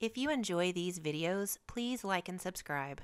If you enjoy these videos, please like and subscribe.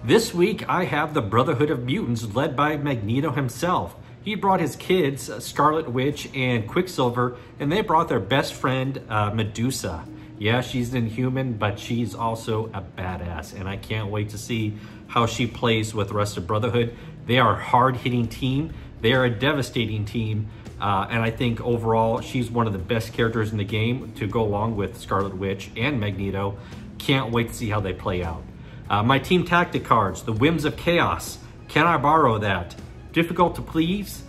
This week, I have the Brotherhood of Mutants led by Magneto himself. He brought his kids, Scarlet Witch and Quicksilver, and they brought their best friend, Medusa. Yeah, she's inhuman, but she's also a badass, and I can't wait to see how she plays with the rest of Brotherhood. They are a hard-hitting team. They are a devastating team, and I think overall, she's one of the best characters in the game to go along with Scarlet Witch and Magneto. Can't wait to see how they play out. My team tactic cards, the Whims of Chaos, Can I Borrow That? Difficult to Please,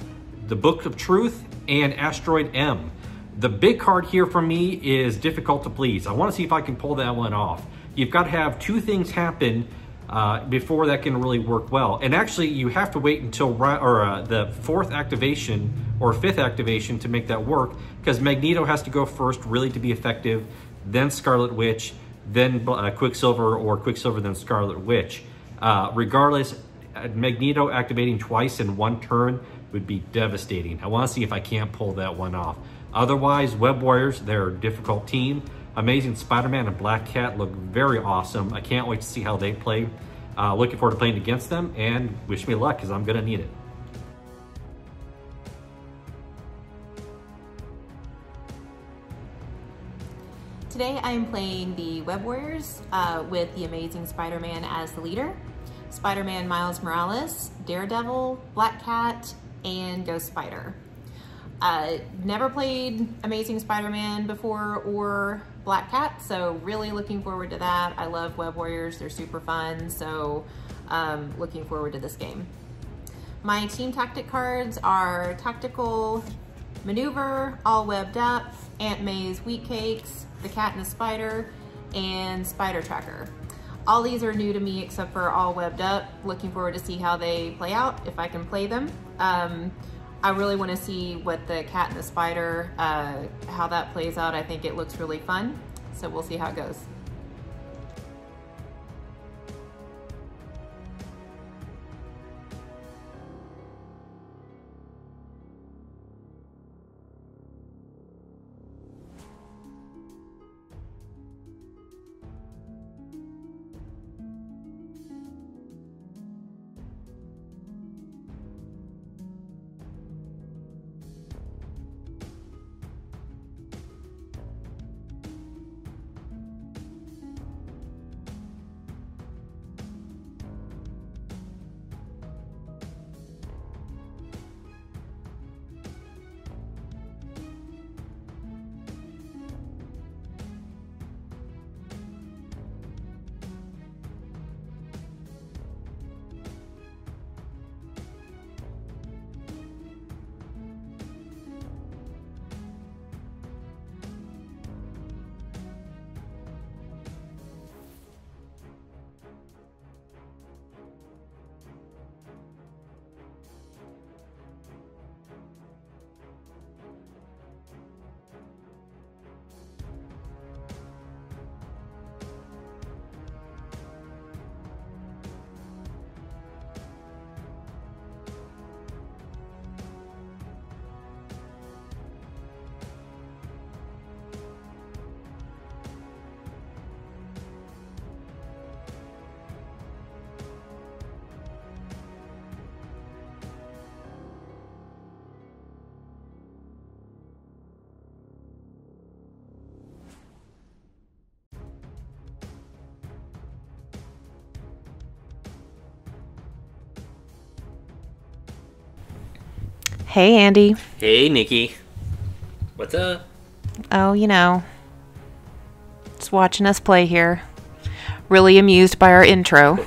the Book of Truth, and Asteroid M. The big card here for me is Difficult to Please. I want to see if I can pull that one off. You've got to have two things happen before that can really work well. And actually, you have to wait until the fourth activation or fifth activation to make that work, because Magneto has to go first really to be effective, then Scarlet Witch, then Quicksilver, or Quicksilver then Scarlet Witch. Regardless, Magneto activating twice in one turn would be devastating. I want to see if I can't pull that one off. Otherwise, Web Warriors, they're a difficult team. Amazing Spider-Man and Black Cat look very awesome. I can't wait to see how they play. Looking forward to playing against them, and wish me luck because I'm going to need it. Today I am playing the Web Warriors with the Amazing Spider-Man as the leader, Spider-Man Miles Morales, Daredevil, Black Cat, and Ghost Spider. Never played Amazing Spider-Man before or Black Cat, so really looking forward to that. I love Web Warriors, they're super fun, so looking forward to this game. My team tactic cards are Tactical Maneuver, All Webbed Up, Aunt May's Wheat Cakes, The Cat and the Spider, and Spider Tracker. All these are new to me except for All Webbed Up. Looking forward to see how they play out, if I can play them. I really want to see what the Cat and the Spider, how that plays out. I think it looks really fun, so we'll see how it goes. Hey, Andy. Hey, Nikki. What's up? Oh, you know, just watching us play here. Really amused by our intro.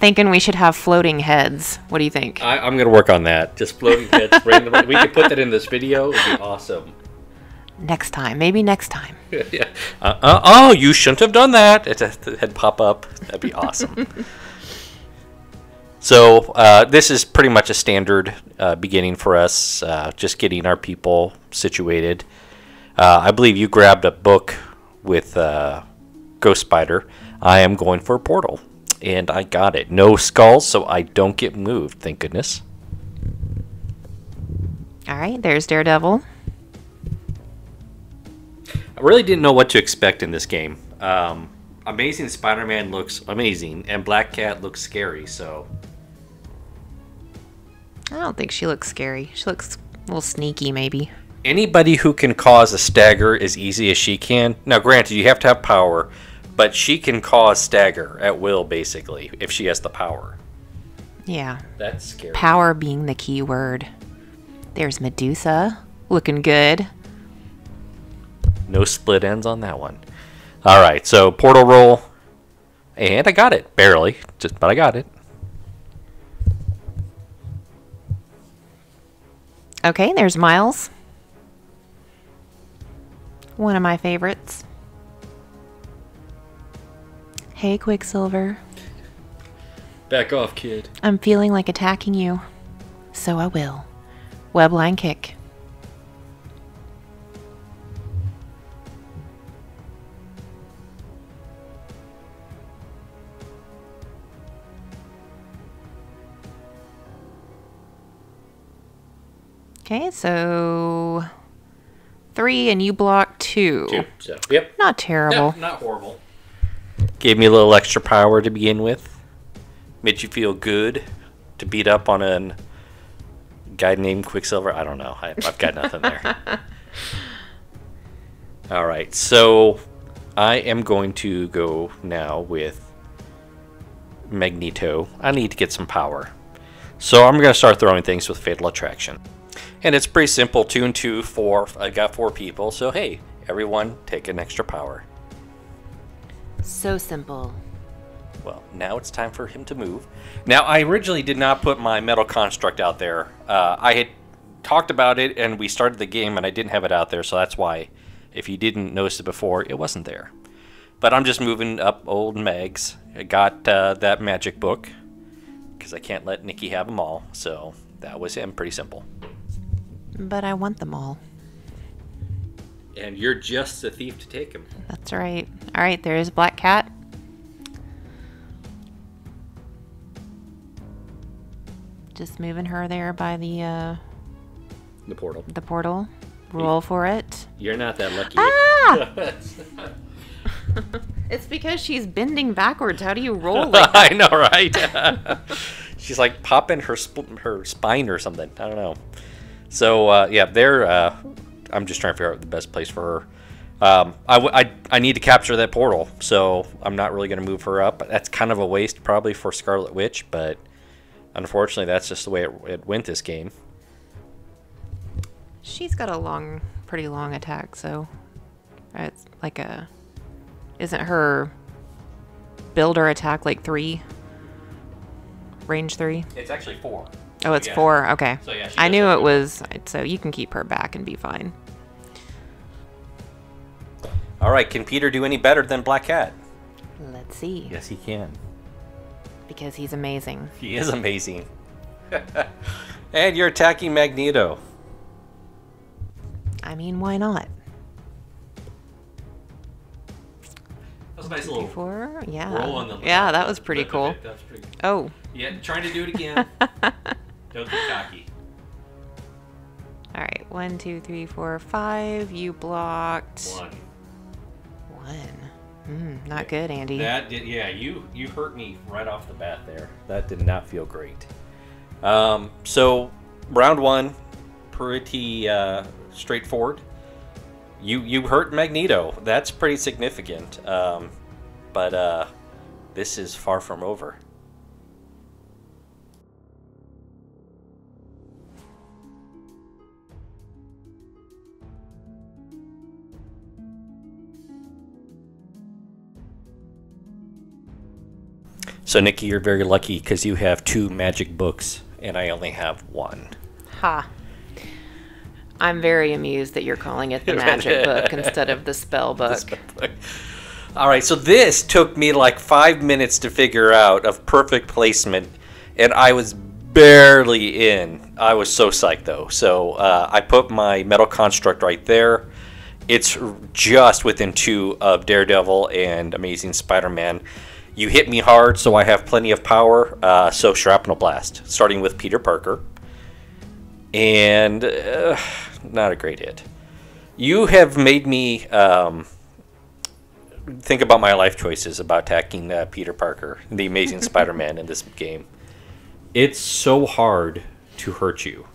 thinking we should have floating heads. What do you think? I'm going to work on that. Just floating heads randomly. We could put that in this video. It would be awesome. Next time. Maybe next time. Yeah. Oh, you shouldn't have done that. It's a head pop up. That'd be awesome. So this is pretty much a standard beginning for us, just getting our people situated. I believe you grabbed a book with Ghost Spider. I am going for a portal, and I got it. No skulls, so I don't get moved, thank goodness. All right, there's Daredevil. I really didn't know what to expect in this game. Amazing Spider-Man looks amazing, and Black Cat looks scary, so... I don't think she looks scary. She looks a little sneaky, maybe. Anybody who can cause a stagger as easy as she can... Now, granted, you have to have power, but she can cause stagger at will, basically, if she has the power. Yeah. That's scary. Power being the key word. There's Medusa, looking good. No split ends on that one. All right, so portal roll, and I got it. Barely, but I got it. Okay, there's Miles. One of my favorites. Hey, Quicksilver. Back off, kid. I'm feeling like attacking you. So I will. Webline kick. Okay, so 3 and you block 2. 2, so, yep. Not terrible. No, not horrible. Gave me a little extra power to begin with. Made you feel good to beat up on a guy named Quicksilver. I don't know. I've got nothing there. All right, so I am going to go now with Magneto. I need to get some power. So I'm going to start throwing things with Fatal Attraction. And it's pretty simple. 2 and 2, 4. I got 4 people. So hey, everyone take an extra power. So simple. Well, now it's time for him to move. Now, I originally did not put my metal construct out there. I had talked about it, and we started the game, and I didn't have it out there, so that's why, if you didn't notice it before, it wasn't there. But I'm just moving up old Megs. I got that magic book, because I can't let Nikki have them all, so that was him. Pretty simple. But I want them all. And you're just a thief to take them. That's right. All right, there's Black Cat. Just moving her there by the portal. The portal. Roll for it. You're not that lucky. Ah! It's because she's bending backwards. How do you roll like that? I know, right? She's like popping her spine or something. I don't know. So yeah, there. I'm just trying to figure out the best place for her. I need to capture that portal, so I'm not really going to move her up. That's kind of a waste probably for Scarlet Witch, but unfortunately, that's just the way it went this game. She's got a pretty long attack, so it's like a. Isn't her builder attack like 3? Range 3? It's actually 4. Oh, it's 4. Okay. So, yeah, I knew it was. So you can keep her back and be fine. All right. Can Peter do any better than Black Cat? Let's see. Yes, he can. Because he's amazing. He is amazing. And you're attacking Magneto. I mean, why not? That was a nice little 4. Yeah. roll on the yeah, that was pretty cool. That was pretty cool. Oh. Yeah, trying to do it again. Don't get cocky. All right. 1, 2, 3, 4, 5. You blocked 1. Not good, Andy. That did, yeah. You hurt me right off the bat there. That did not feel great. So round 1, pretty straightforward. You hurt Magneto. That's pretty significant. But this is far from over. So, Nikki, you're very lucky because you have 2 magic books, and I only have 1. Ha. I'm very amused that you're calling it the magic book instead of the spell book. All right, so this took me like 5 minutes to figure out of perfect placement, and I was barely in. I was so psyched, though. So I put my metal construct right there. It's just within 2 of Daredevil and Amazing Spider-Man. You hit me hard, so I have plenty of power. So Shrapnel Blast, starting with Peter Parker. And not a great hit. You have made me think about my life choices about attacking Peter Parker, the Amazing Spider-Man in this game. It's so hard to hurt you.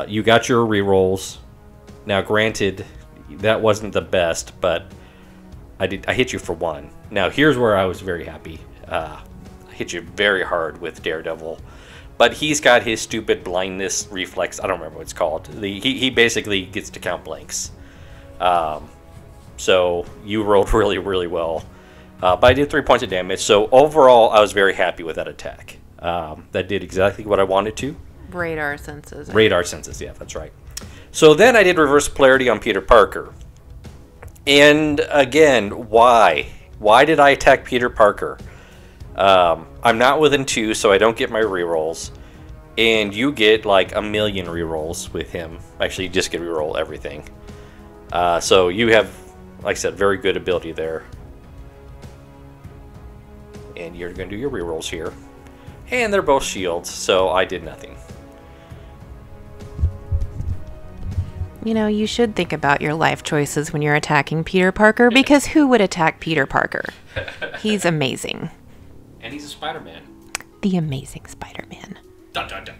You got your rerolls. Now, granted, that wasn't the best, but I hit you for 1. Now, here's where I was very happy. I hit you very hard with Daredevil. But he's got his stupid blindness reflex. I don't remember what it's called. He basically gets to count blanks. So you rolled really, really well. But I did 3 points of damage. So overall, I was very happy with that attack. That did exactly what I wanted to. Radar senses. Radar senses, yeah, that's right. So then I did reverse polarity on Peter Parker. And again, why? Why did I attack Peter Parker? I'm not within 2, so I don't get my rerolls. And you get like a million rerolls with him. Actually, you just get reroll everything. So you have, like I said, very good ability there. And you're going to do your rerolls here. And they're both shields, so I did nothing. You know, you should think about your life choices when you're attacking Peter Parker, because who would attack Peter Parker? He's amazing. And he's a Spider-Man. The Amazing Spider-Man. Dun, dun, dun.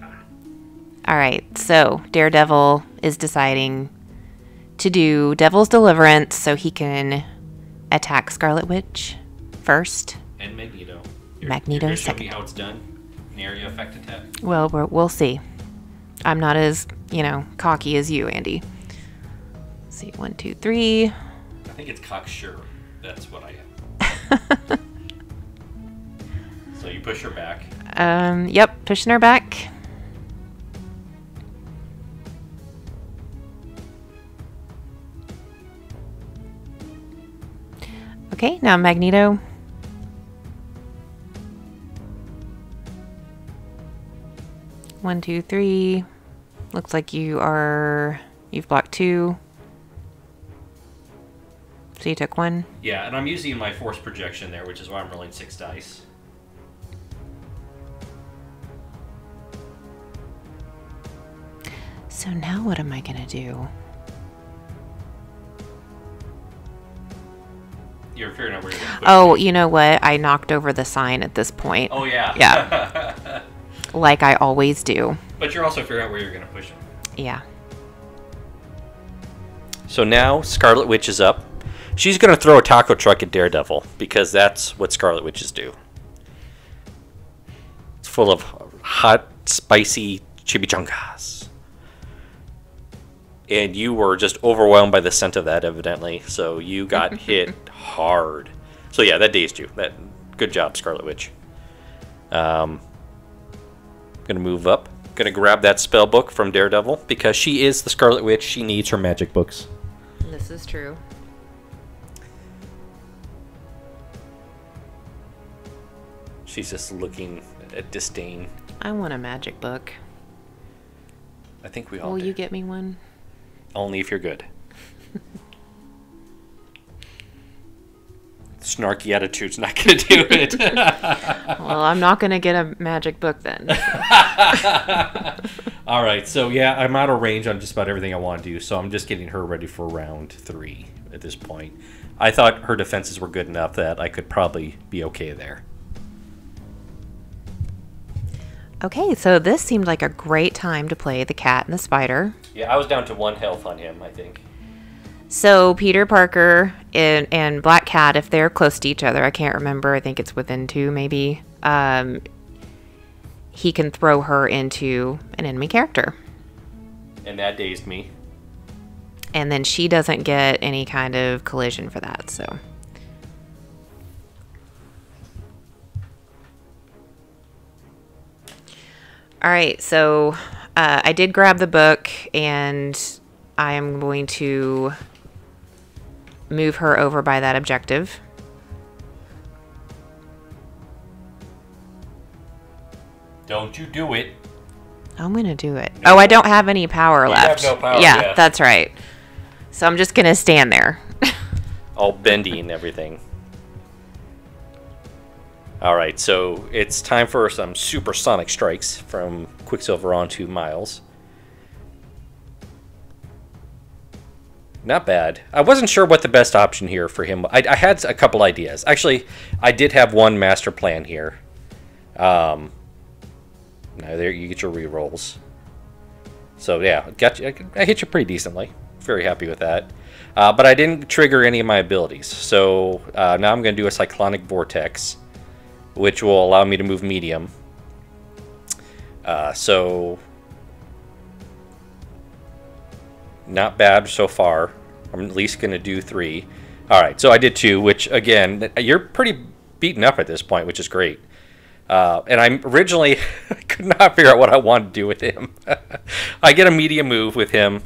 All right, so Daredevil is deciding to do Devil's Deliverance so he can attack Scarlet Witch first. And Magneto. Magneto you're second. Show me how it's done. An area effect attack. Well, we'll see. I'm not as, cocky as you, Andy. Let's see, 1, 2, 3. I think it's cocksure. That's what I am. So you push her back. Yep, pushing her back. Okay, now Magneto. One, 2, 3. Looks like you've blocked 2. So you took 1. Yeah, and I'm using my force projection there, which is why I'm rolling 6 dice. So now what am I gonna do? You're figuring out where you're going to put Oh, it. you know what? I knocked over the sign at this point. Oh, yeah. Yeah. Like I always do. But you're also figuring out where you're going to push him. Yeah. So now Scarlet Witch is up. She's going to throw a taco truck at Daredevil because that's what Scarlet Witches do. It's full of hot, spicy chimichangas. And you were just overwhelmed by the scent of that, evidently. So you got hit hard. So yeah, that dazed you. Good job, Scarlet Witch. Gonna move up. Gonna grab that spell book from Daredevil because she is the Scarlet Witch. She needs her magic books. This is true. She's just looking at disdain. I want a magic book. I think we all Will do. you get me one? Only if you're good. Snarky attitude's not gonna do it. Well, I'm not gonna get a magic book then. All right, so yeah, I'm out of range on just about everything I want to do, so I'm just getting her ready for round 3 at this point. I thought her defenses were good enough that I could probably be okay there. Okay, so this seemed like a great time to play the cat and the spider. Yeah, I was down to 1 health on him, I think. So Peter Parker and Black Cat, if they're close to each other, I can't remember, I think it's within 2 maybe, he can throw her into an enemy character. And that dazed me. And then she doesn't get any kind of collision for that, so. All right, so I did grab the book, and I am going to move her over by that objective. Don't you do it. I'm going to do it. No. Oh, I don't have any power left. You have no power, yeah, that's right. So I'm just going to stand there. All bendy and everything. All right, so it's time for some supersonic strikes from Quicksilver onto Miles. Not bad. I wasn't sure what the best option here for him. I had a couple ideas. Actually, I did have one master plan here. Now there you get your rerolls. So yeah, got you. I hit you pretty decently. Very happy with that. But I didn't trigger any of my abilities. So now I'm going to do a Cyclonic Vortex, which will allow me to move medium. So not bad so far. I'm at least going to do 3. All right, so I did 2, which again, you're pretty beaten up at this point, which is great. And I originally could not figure out what I wanted to do with him. I get a medium move with him,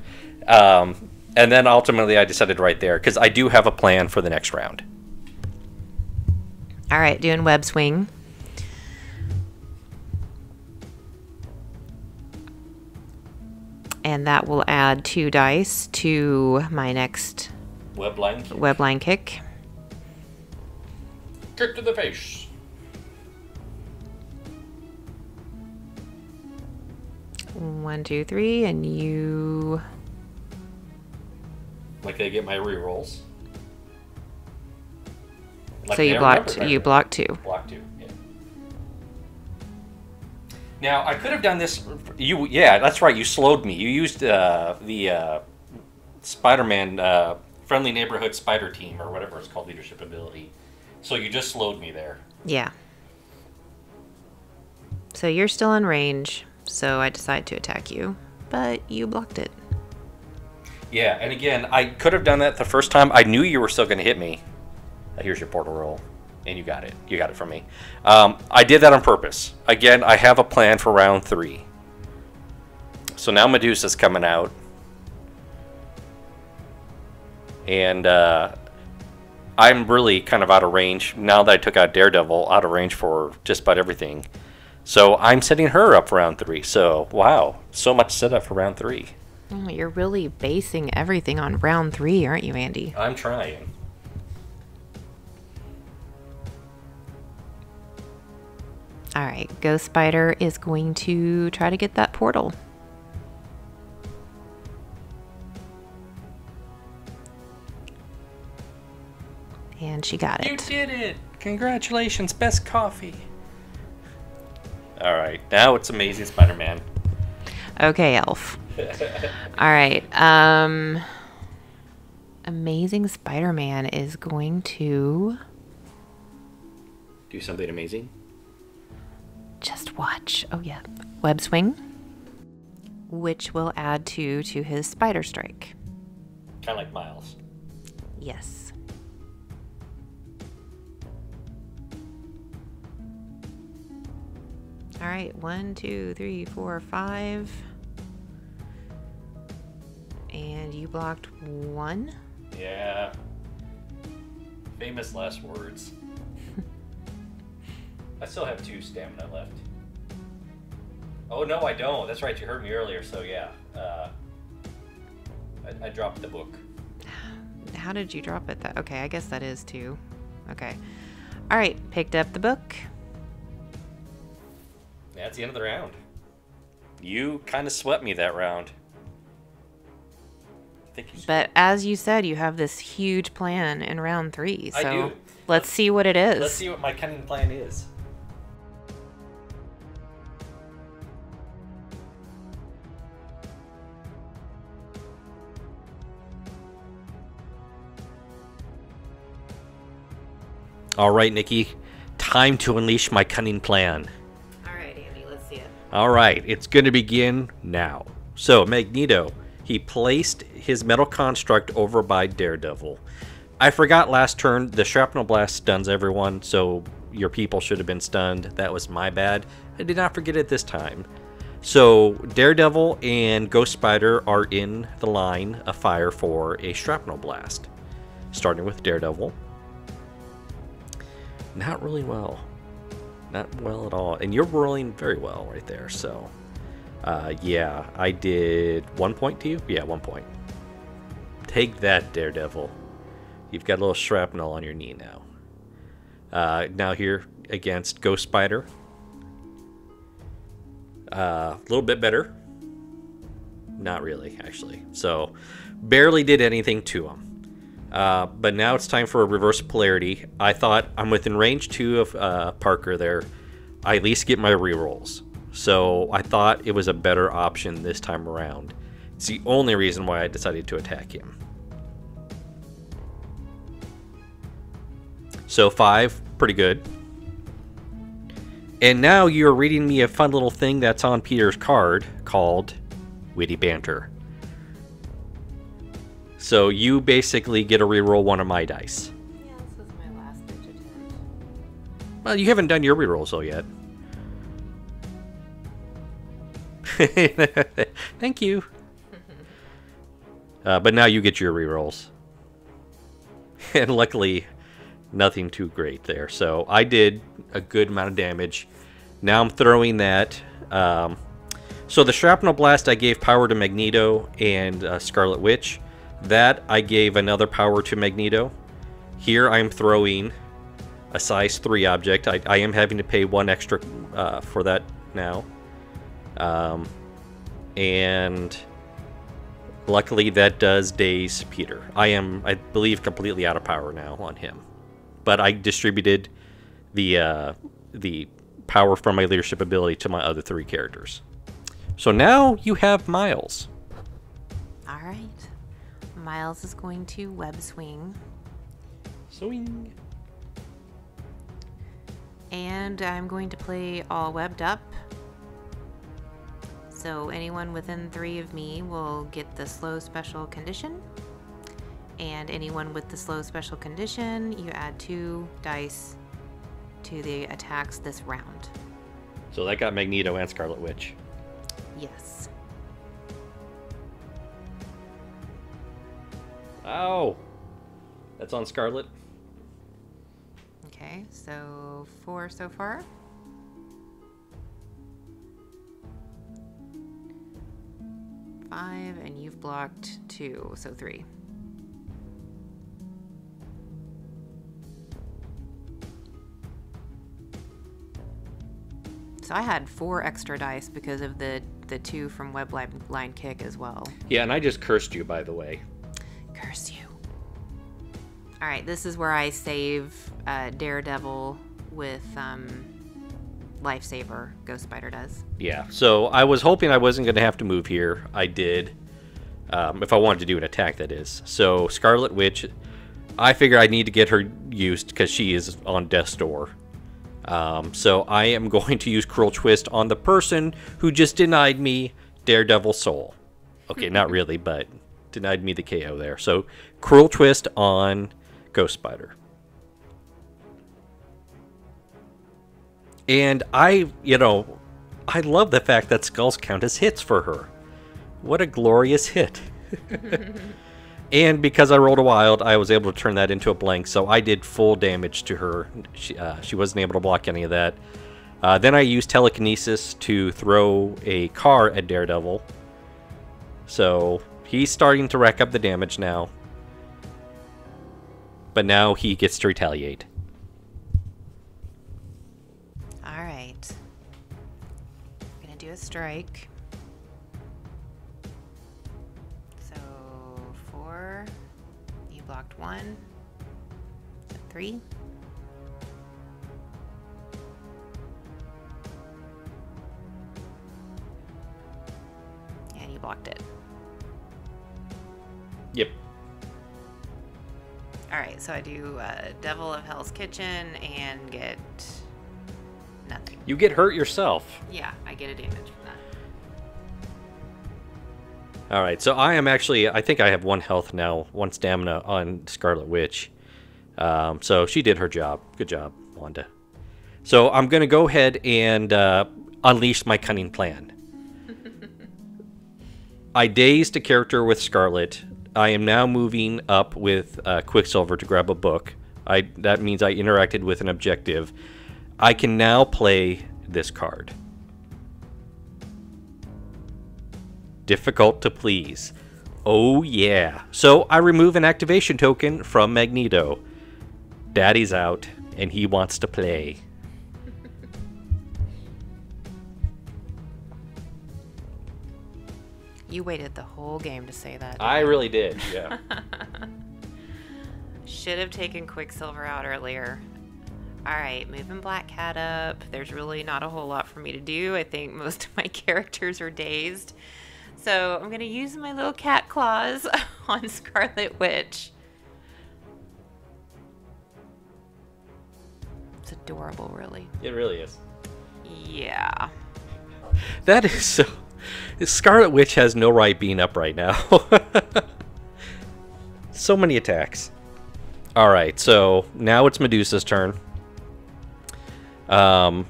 and then ultimately I decided right there, because I do have a plan for the next round. All right, doing web swing. And that will add 2 dice to my next web line kick. Kick to the face. One, two, three, and you. Like I get my rerolls. So you blocked. You blocked 2. Block 2. Yeah. Now I could have done this. Yeah, that's right. You slowed me. You used the Spider-Man Friendly Neighborhood Spider Team or whatever it's called, leadership ability. So you just slowed me there. Yeah. So you're still in range. So I decided to attack you, but you blocked it. Yeah, and again, I could have done that the first time. I knew you were still going to hit me. Here's your portal roll, and you got it. You got it from me. I did that on purpose. Again, I have a plan for round 3. So now Medusa's coming out. And I'm really kind of out of range. Now that I took out Daredevil, out of range for just about everything. So I'm setting her up for round 3. So, wow, so much setup for round 3. Oh, you're really basing everything on round 3, aren't you, Andy? I'm trying. All right, Ghost Spider is going to try to get that portal. And she got it. You did it! Congratulations, best coffee. All right, now it's Amazing Spider-Man. Okay, Elf. All right, Amazing Spider-Man is going to do something amazing. Just watch. Oh yeah, web swing, which will add 2 to his spider strike. Kind of like Miles. Yes. All right, 1, 2, 3, 4, 5. And you blocked 1. Yeah. Famous last words. I still have 2 stamina left. Oh, no, I don't. That's right, you heard me earlier, so yeah. I dropped the book. How did you drop it? Okay, I guess that is 2. Okay. All right, picked up the book. That's the end of the round. You kind of swept me that round. But as you said, you have this huge plan in round 3. So I do. Let's see what it is. Let's see what my cunning plan is. All right, Nikki. Time to unleash my cunning plan. All right, Andy, let's see it. All right, it's going to begin now. So, Magneto, he placed his metal construct over by Daredevil. I forgot last turn, the shrapnel blast stuns everyone, so your people should have been stunned. That was my bad. I did not forget it this time. So Daredevil and Ghost Spider are in the line of fire for a shrapnel blast. Starting with Daredevil. Not really well. Not well at all. And you're rolling very well right there. So, yeah, I did 1 point to you. Yeah, 1 point. Take that, Daredevil. You've got a little shrapnel on your knee now. Now here against Ghost Spider. A little bit better. Not really, actually. So, barely did anything to him. But now it's time for a reverse polarity. I thought I'm within range 2 of Parker there. I at least get my rerolls. So I thought it was a better option this time around. It's the only reason why I decided to attack him. So 5, pretty good. And now you're reading me a fun little thing that's on Peter's card called Witty Banter. So you basically get to reroll one of my dice. Yeah, this was my last ditch attempt. Well, you haven't done your rerolls though yet. Thank you. But now you get your rerolls. And luckily, nothing too great there. So I did a good amount of damage. Now I'm throwing that. So the Shrapnel Blast I gave power to Magneto and Scarlet Witch. That I gave another power to Magneto. Here I'm throwing a size 3 object. I am having to pay 1 extra for that now. And luckily that does daze Peter. I am, I believe, completely out of power now on him. But I distributed the power from my leadership ability to my other 3 characters. So now you have Miles. All right. Miles is going to web swing. Swing. And I'm going to play all webbed up. So anyone within 3 of me will get the slow special condition. And anyone with the slow special condition, you add 2 dice to the attacks this round. So that got Magneto and Scarlet Witch. Yes. Oh! That's on Scarlet. Okay, so 4 so far. Five, and you've blocked 2, so 3. So I had 4 extra dice because of the 2 from web line kick as well. Yeah, and I just cursed you, by the way. Curse you. All right, this is where I save Daredevil with Lifesaver. Ghost Spider does. Yeah, so I was hoping I wasn't going to have to move here. I did. If I wanted to do an attack, that is. So Scarlet Witch, I figure I need to get her used because she is on death's door. So I am going to use Cruel Twist on the person who just denied me Daredevil Soul. Okay, not really, but denied me the KO there. So Cruel Twist on Ghost Spider. And I love the fact that skulls count as hits for her. What a glorious hit. And because I rolled a wild, I was able to turn that into a blank, so I did full damage to her. She wasn't able to block any of that. Then I used telekinesis to throw a car at Daredevil. So he's starting to rack up the damage now. But now he gets to retaliate. All right. I'm gonna do a strike. So 4. You blocked 1. So 3. And you blocked it. Yep. All right, so I do Devil of Hell's Kitchen and get nothing. You get hurt yourself. Yeah, I get a damage from that. All right, so I am actually, I think I have 1 health now, 1 stamina on Scarlet Witch. So she did her job. Good job, Wanda. So I'm going to go ahead and unleash my cunning plan. I dazed a character with Scarlet. I am now moving up with Quicksilver to grab a book. That means I interacted with an objective. I can now play this card. Difficult to please. Oh yeah. So I remove an activation token from Magneto. Daddy's out and he wants to play. You waited the whole game to say that. I really did, yeah. Should have taken Quicksilver out earlier. Alright, moving Black Cat up. There's really not a whole lot for me to do. I think most of my characters are dazed. So I'm going to use my little cat claws on Scarlet Witch. It's adorable, really. It really is. Yeah. That is so... Scarlet Witch has no right being up right now. So many attacks. Alright, so now it's Medusa's turn. I'm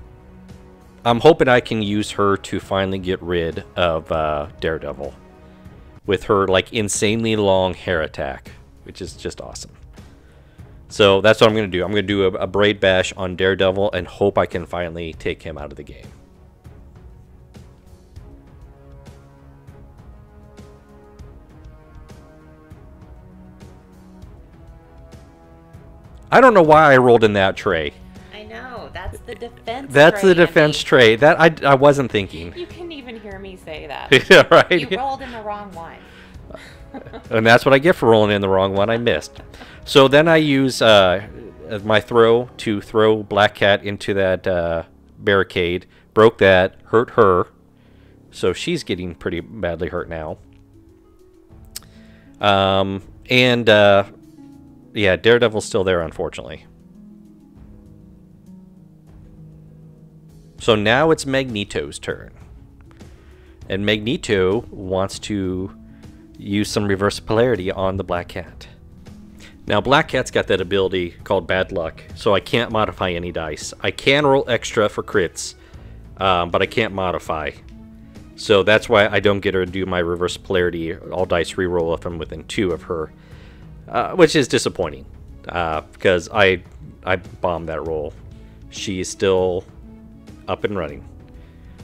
hoping I can use her to finally get rid of Daredevil. With her, like, insanely long hair attack. Which is just awesome. So that's what I'm going to do. I'm going to do a Braid Bash on Daredevil and hope I can finally take him out of the game. I don't know why I rolled in that tray. I know. That's the defense That's tray, the defense Andy. tray. That I wasn't thinking. You couldn't even hear me say that. Yeah, right. You rolled in the wrong one. And that's what I get for rolling in the wrong one. I missed. So then I use my throw to throw Black Cat into that barricade. Broke that. Hurt her. So she's getting pretty badly hurt now. Yeah, Daredevil's still there, unfortunately. So now it's Magneto's turn. And Magneto wants to use some reverse polarity on the Black Cat. Now, Black Cat's got that ability called Bad Luck, so I can't modify any dice. I can roll extra for crits, but I can't modify. So that's why I don't get her to do my reverse polarity, all dice reroll if I'm within 2 of her. Which is disappointing, because I bombed that roll. She is still up and running.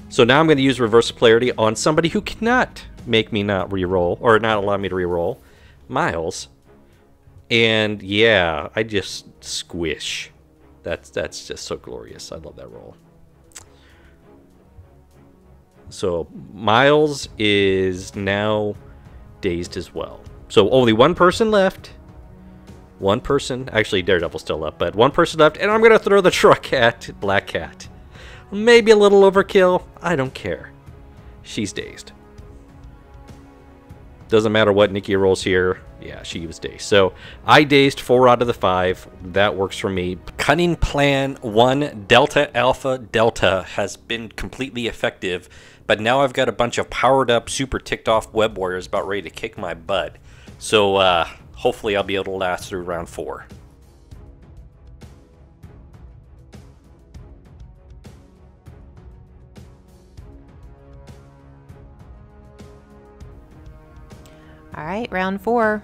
So now I'm going to use reverse polarity on somebody who cannot make me not reroll, or not allow me to reroll, Miles. And yeah, I just squish. That's just so glorious. I love that roll. So Miles is now dazed as well. So only one person left. One person, actually Daredevil's still up, but one person left, and I'm going to throw the truck at Black Cat. Maybe a little overkill. I don't care. She's dazed. Doesn't matter what Nikki rolls here. Yeah, she was dazed. So I dazed 4 out of the 5. That works for me. Cunning Plan 1 Delta Alpha Delta has been completely effective, but now I've got a bunch of powered up, super ticked off web warriors about ready to kick my butt. So hopefully I'll be able to last through round 4. All right, round 4.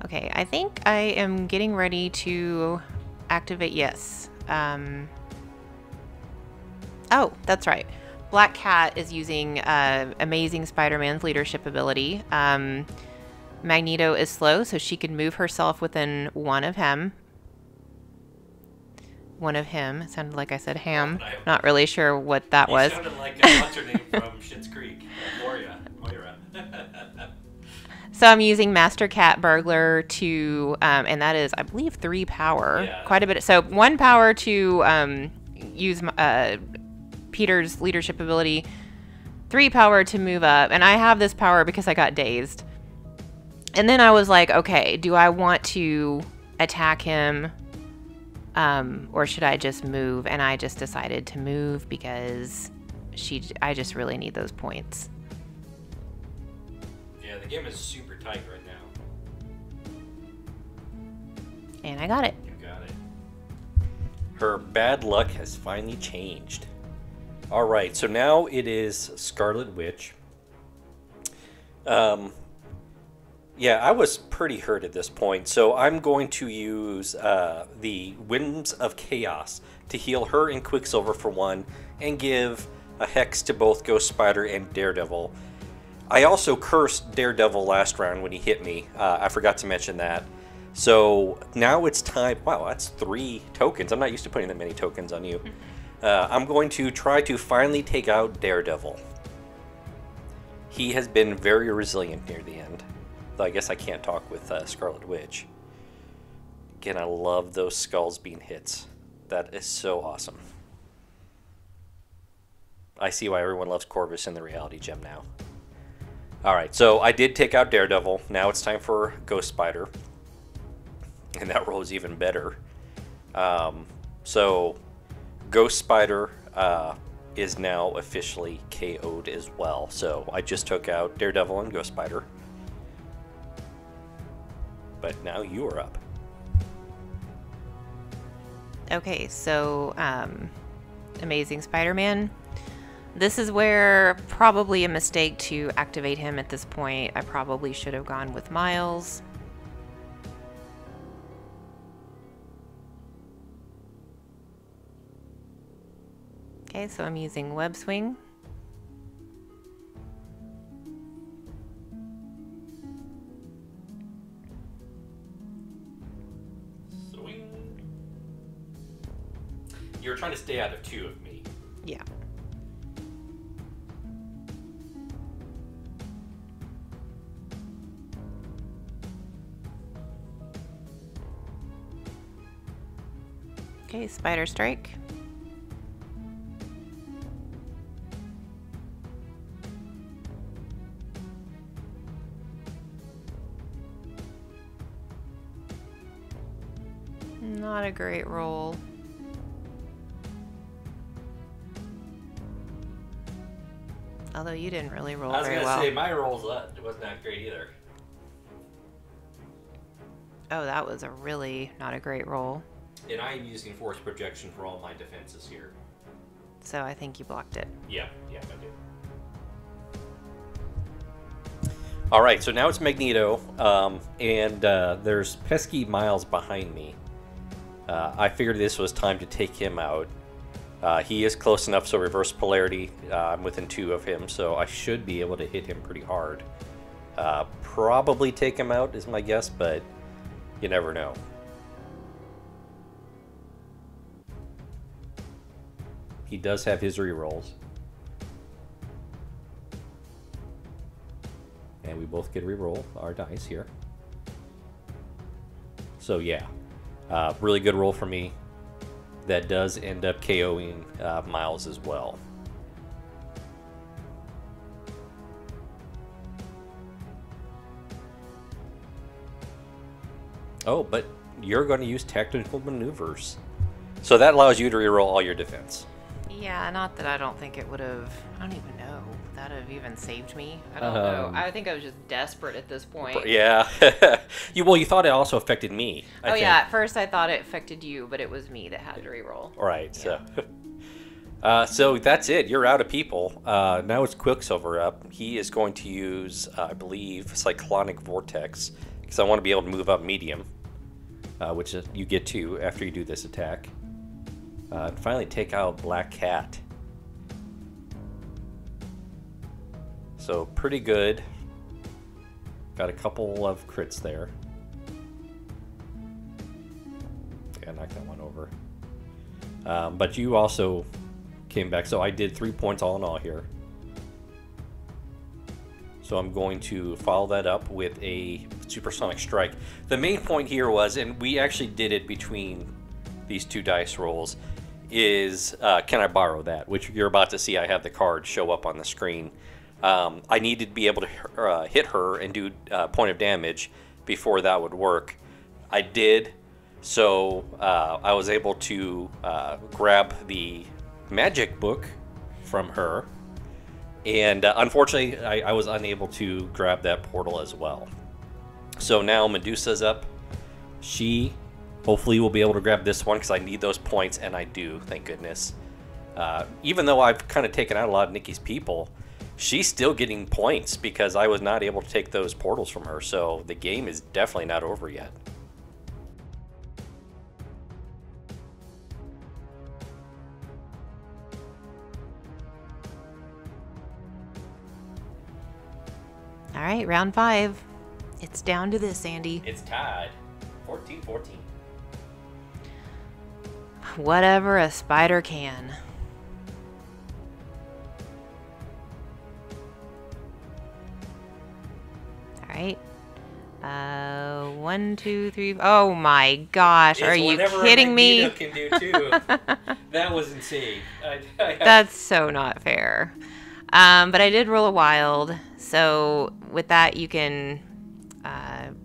Okay, I think I am getting ready to activate yes. Oh, that's right. Black Cat is using Amazing Spider-Man's leadership ability. Magneto is slow, so she can move herself within one of him. One of him. It sounded like I said ham. Not really sure what that was. It sounded like what's her name from Schitt's Creek? Moira. So I'm using Master Cat Burglar to, and that is, I believe, 3 power. Yeah. Quite a bit. So 1 power to use Peter's leadership ability, 3 power to move up, and I have this power because I got dazed. And then I was like, okay, do I want to attack him, or should I just move? And I just decided to move because I just really need those points. Yeah, the game is super tight right now. And I got it. You got it. Her bad luck has finally changed. All right, so now it is Scarlet Witch. Yeah, I was pretty hurt at this point, so I'm going to use the Winds of Chaos to heal her and Quicksilver for one, and give a Hex to both Ghost Spider and Daredevil. I also cursed Daredevil last round when he hit me. I forgot to mention that. So now it's time. Wow, that's 3 tokens. I'm not used to putting that many tokens on you. I'm going to try to finally take out Daredevil. He has been very resilient near the end. Though I guess I can't talk with Scarlet Witch. Again, I love those skulls being hits. That is so awesome. I see why everyone loves Corvus in the Reality Gem now. Alright, so I did take out Daredevil. Now it's time for Ghost Spider. And that roll is even better. So, Ghost Spider is now officially KO'd as well. So, I just took out Daredevil and Ghost Spider. But now you are up. Okay, so Amazing Spider-Man. This is where probably a mistake to activate him at this point. I probably should have gone with Miles. Okay, so I'm using Web Swing. You're trying to stay out of 2 of me. Yeah. Okay, Spider Strike. Not a great roll. Although you didn't really roll very well. I was going to say, my rolls wasn't that great either. Oh, that was a really not a great roll. And I am using Force Projection for all my defenses here. So I think you blocked it. Yeah, I did. Alright, so now it's Magneto, and there's pesky Miles behind me. I figured this was time to take him out. He is close enough, so reverse polarity. I'm within 2 of him, so I should be able to hit him pretty hard. Probably take him out is my guess, but you never know. He does have his rerolls. And we both get reroll our dice here. So yeah, really good roll for me. That does end up KOing Miles as well. Oh, but you're going to use tactical maneuvers. So that allows you to reroll all your defense. Yeah, not that I don't think it would have... I don't even know. Would that have even saved me? I don't know. I think I was just desperate at this point. Yeah. you thought it also affected me. I think. Yeah. At first I thought it affected you, but it was me that had to reroll. Right. Yeah. So that's it. You're out of people. Now it's Quicksilver up. He is going to use, I believe, Cyclonic Vortex, because I want to be able to move up medium, which you get to after you do this attack. And finally take out Black Cat. So pretty good. Got a couple of crits there. Yeah, knocked that one over. But you also came back. So I did 3 points all in all here. So I'm going to follow that up with a Supersonic Strike. The main point here was, and we actually did it between these 2 dice rolls, is can I borrow that? Which you're about to see. I have the card show up on the screen. I needed to be able to hit her and do point of damage before that would work. I did, so I was able to grab the magic book from her, and unfortunately I was unable to grab that portal as well. So now Medusa's up. She hopefully will be able to grab this one because I need those points, and I do, thank goodness. Even though I've kind of taken out a lot of Nikki's people, she's still getting points because I was not able to take those portals from her. So the game is definitely not over yet. All right, round 5. It's down to this, Andy. It's tied. 14-14. Whatever a spider can. All right. 1, 2, 3. Oh my gosh! Are you kidding me? Can do too. That was insane. That's so not fair. But I did roll a wild, so with that you can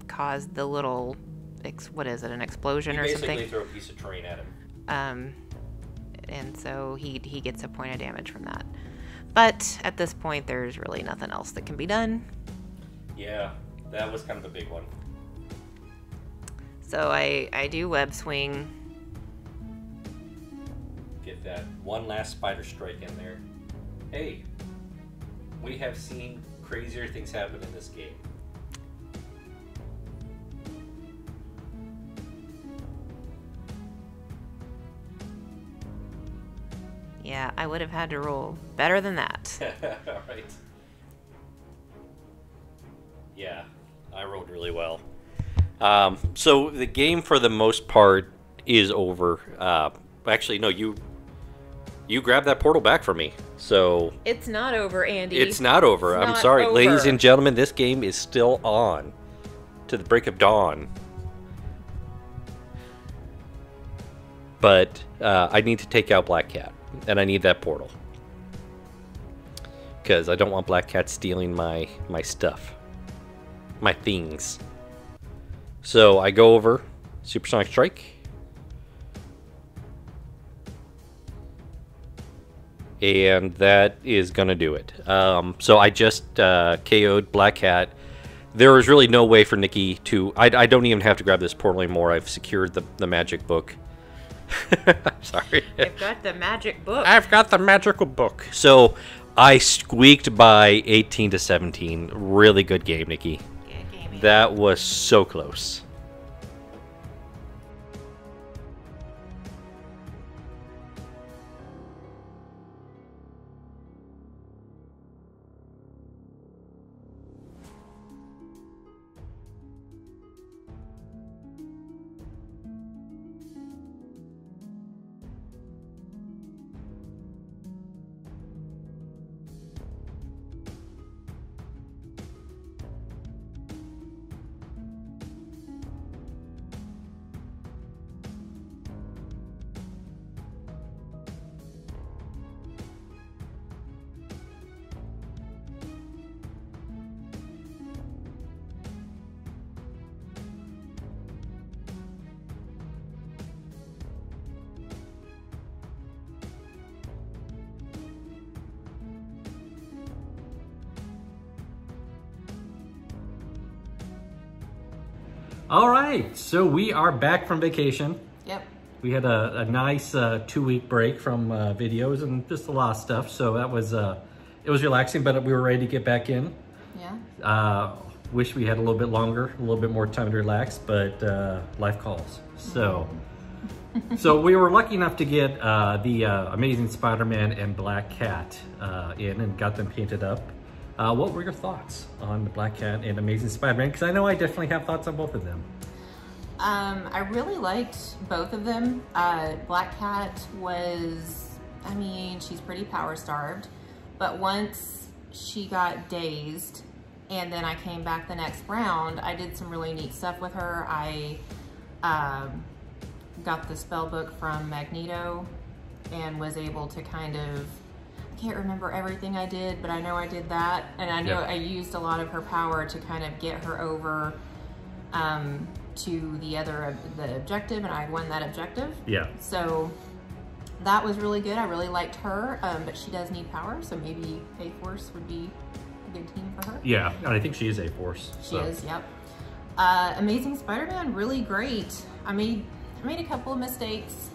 cause the little, what is it, an explosion or something? Basically throw a piece of terrain at him. And so he gets a point of damage from that. But at this point, there's really nothing else that can be done. Yeah, that was kind of a big one. So I do web swing. Get that one last spider strike in there. Hey, we have seen crazier things happen in this game. Yeah, I would have had to roll better than that. Right. Yeah, I rolled really well. So the game, for the most part, is over. Actually, no, you grabbed that portal back from me. So it's not over, Andy. It's not over. It's I'm not sorry, over. ladies and gentlemen. This game is still on to the break of dawn. But I need to take out Black Cat, and I need that portal because I don't want Black Cat stealing my stuff, my things. So I go over Supersonic Strike, and that is gonna do it. So I just KO'd Black Cat. There is really no way for Nikki to. I don't even have to grab this portal anymore. I've secured the magic book. I'm sorry. I've got the magic book. I've got the magical book. So I squeaked by 18-17. Really good game, Nikki. Good game. That was so close. All right, so we are back from vacation. Yep. We had a nice 2-week break from videos and just a lot of stuff. So that was, it was relaxing, but we were ready to get back in. Yeah. Wish we had a little bit longer, a little bit more time to relax, but life calls. So, so we were lucky enough to get the Amazing Spider-Man and Black Cat in and got them painted up. What were your thoughts on the Black Cat and Amazing Spider-Man? Because I know I definitely have thoughts on both of them. I really liked both of them. Black Cat was, I mean, she's pretty power starved, but once she got dazed and then I came back the next round, I did some really neat stuff with her. I got the spell book from Magneto and was able to kind of, I can't remember everything I did, but I know I did that. And I know I used a lot of her power to kind of get her over to the objective, and I won that objective. Yeah. So that was really good. I really liked her, but she does need power, so maybe A-Force would be a good team for her. Yeah, and I think she is A-Force. She is, yep. Amazing Spider-Man, really great. I made a couple of mistakes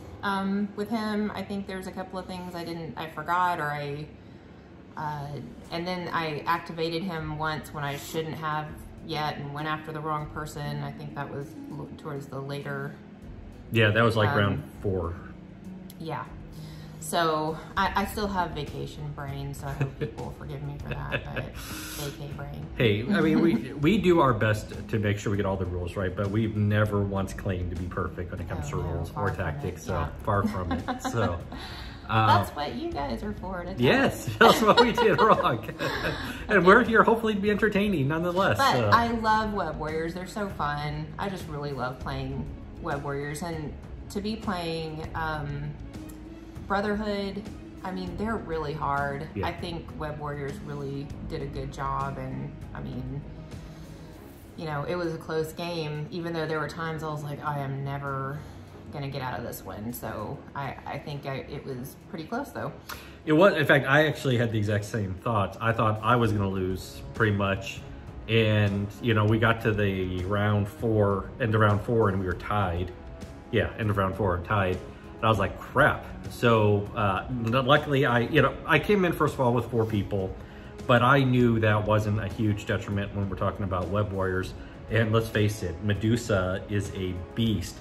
with him. I think there's a couple of things I forgot, or and then I activated him once when I shouldn't have yet and went after the wrong person. I think that was towards the later. Yeah, that was like round 4. Yeah. So I still have vacation brain, so I hope people will forgive me for that, but vacay brain. Hey, I mean, we do our best to make sure we get all the rules right, but we've never once claimed to be perfect when it comes to rules or tactics, so far from it. So that's what you guys are for. To yes, that's what we did wrong. And we're here hopefully to be entertaining nonetheless. But I love Web Warriors. They're so fun. I just really love playing Web Warriors, and to be playing Brotherhood, I mean, they're really hard. Yeah. I think Web Warriors really did a good job, and I mean, you know, it was a close game, even though there were times I was like, I am never gonna get out of this one. So I think it was pretty close though. It was, in fact, I actually had the exact same thoughts. I thought I was gonna lose pretty much. And, you know, we got to the end of round 4, and we were tied. Yeah, end of round 4 and tied. And I was like, crap. So luckily I came in first of all with 4 people, but I knew that wasn't a huge detriment when we're talking about Web Warriors. And let's face it, Medusa is a beast.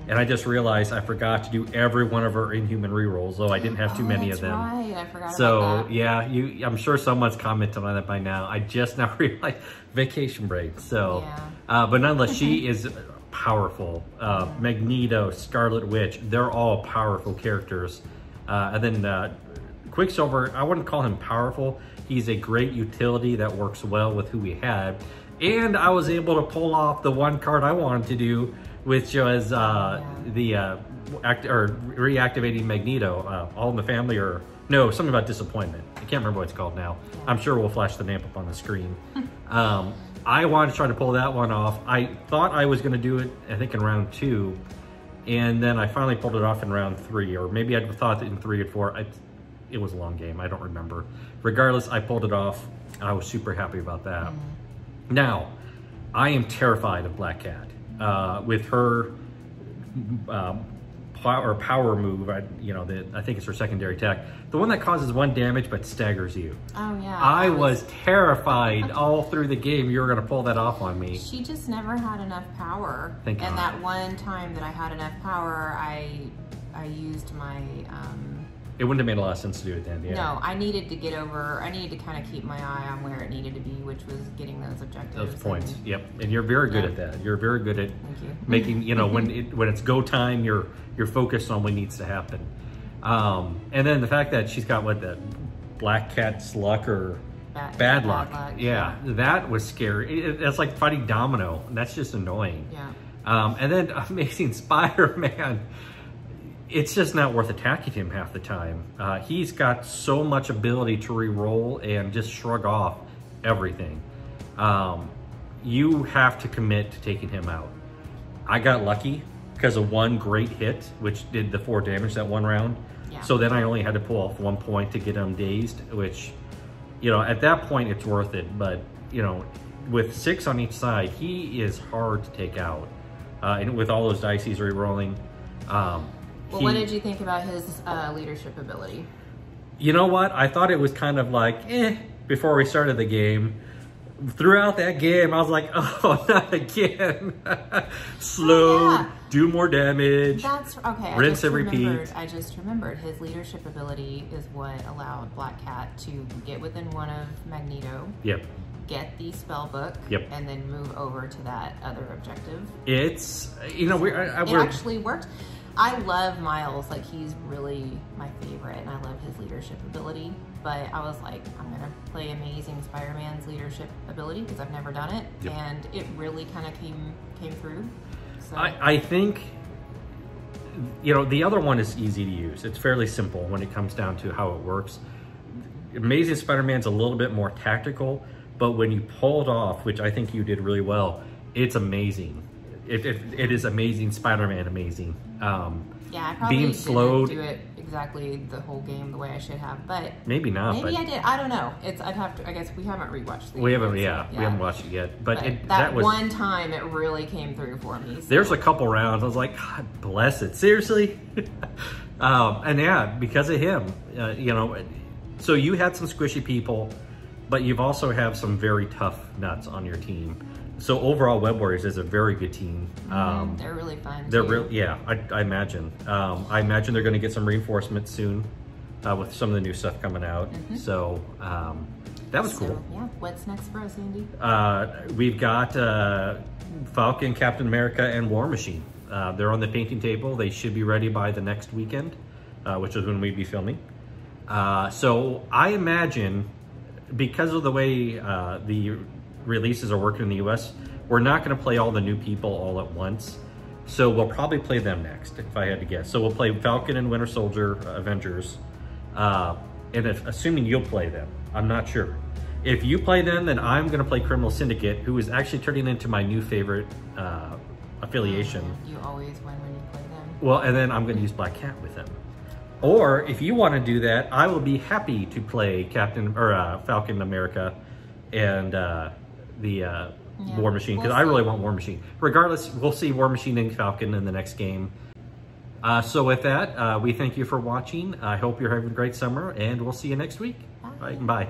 And I just realized I forgot to do every one of her Inhuman rerolls, though I didn't have too many of them. Right, I forgot So about that. yeah, I'm sure someone's commented on that by now. I just now realized vacation break. So, yeah. but nonetheless, she is powerful. Magneto, Scarlet Witch, they're all powerful characters. And then Quicksilver, I wouldn't call him powerful. He's a great utility that works well with who we had. And I was able to pull off the one card I wanted to do, which was reactivating Magneto. All in the Family, or no, something about disappointment. I can't remember what it's called now. I'm sure we'll flash the name up on the screen. I wanted to try to pull that one off. I thought I was going to do it, I think, in round 2. And then I finally pulled it off in round 3. Or maybe I thought that in 3 or 4. It was a long game. I don't remember. Regardless, I pulled it off. I was super happy about that. Now, I am terrified of Black Cat. With her power move, I think it's her secondary attack. The one that causes 1 damage but staggers you. Oh yeah. I was terrified all through the game you were going to pull that off on me. She just never had enough power. Thank God. And that one time that I had enough power, I used my It wouldn't have made a lot of sense to do it then, yeah. No, I needed to get over, I needed to kind of keep my eye on where it needed to be, which was getting those objectives. Those points, yep. And you're very good at that. You're very good at making, when it's go time, you're focused on what needs to happen. And then the fact that she's got that Black Cat's luck or bad luck. Yeah, that was scary. It's like fighting Domino, and that's just annoying. Yeah. And then Amazing Spider-Man, it's just not worth attacking him half the time. He's got so much ability to re-roll and just shrug off everything. You have to commit to taking him out. I got lucky because of 1 great hit, which did the 4 damage that 1 round. Yeah. So then I only had to pull off 1 point to get him dazed, which, at that point it's worth it. But, with 6 on each side, he is hard to take out. And with all those dice he's re-rolling. Well, what did you think about his leadership ability? You know what? I thought it was kind of like, before we started the game. Throughout that game, I was like, oh, not again. Slow, do more damage. That's okay. Rinse and repeat. I just remembered his leadership ability is what allowed Black Cat to get within 1 of Magneto. Yep. Get the spell book. Yep. And then move over to that other objective. It's, it actually worked. I love Miles, like he's really my favorite, and I love his leadership ability. But I was like, I'm gonna play Amazing Spider-Man's leadership ability because I've never done it, and it really kind of came through. So I think, the other one is easy to use. It's fairly simple when it comes down to how it works. Amazing Spider-Man's a little bit more tactical, but when you pull it off, which I think you did really well, it's amazing. It is Amazing Spider-Man amazing. yeah, I probably being slowed, didn't do it exactly the whole game the way I should have, but maybe not. maybe but I did. I don't know. I'd have to. I guess we haven't rewatched the we game, haven't. so, Yeah, we haven't watched it yet. But that was one time it really came through for me. So. There's a couple rounds I was like, God bless it, seriously. And yeah, because of him, you know. So you had some squishy people, but you've also have some very tough nuts on your team. So overall, Web Warriors is a very good team. They're really fun. They're real, yeah. I imagine. I imagine they're going to get some reinforcements soon with some of the new stuff coming out. So that was cool. Yeah. What's next for us, Andy? We've got Falcon, Captain America, and War Machine. They're on the painting table. They should be ready by the next weekend, which is when we'd be filming. So I imagine, because of the way the releases are working in the US, we're not going to play all the new people all at once. So we'll probably play them next, if I had to guess. So we'll play Falcon and Winter Soldier Avengers. And assuming you'll play them, I'm not sure. If you play them, then I'm going to play Criminal Syndicate, who is actually turning into my new favorite affiliation. You always win when you play them. Well, and then I'm going to use Black Cat with them. Or if you want to do that, I will be happy to play Falcon America and War Machine, because I really want War Machine. Regardless, we'll see War Machine and Falcon in the next game. So with that, we thank you for watching. I hope you're having a great summer, and we'll see you next week. Bye. Bye.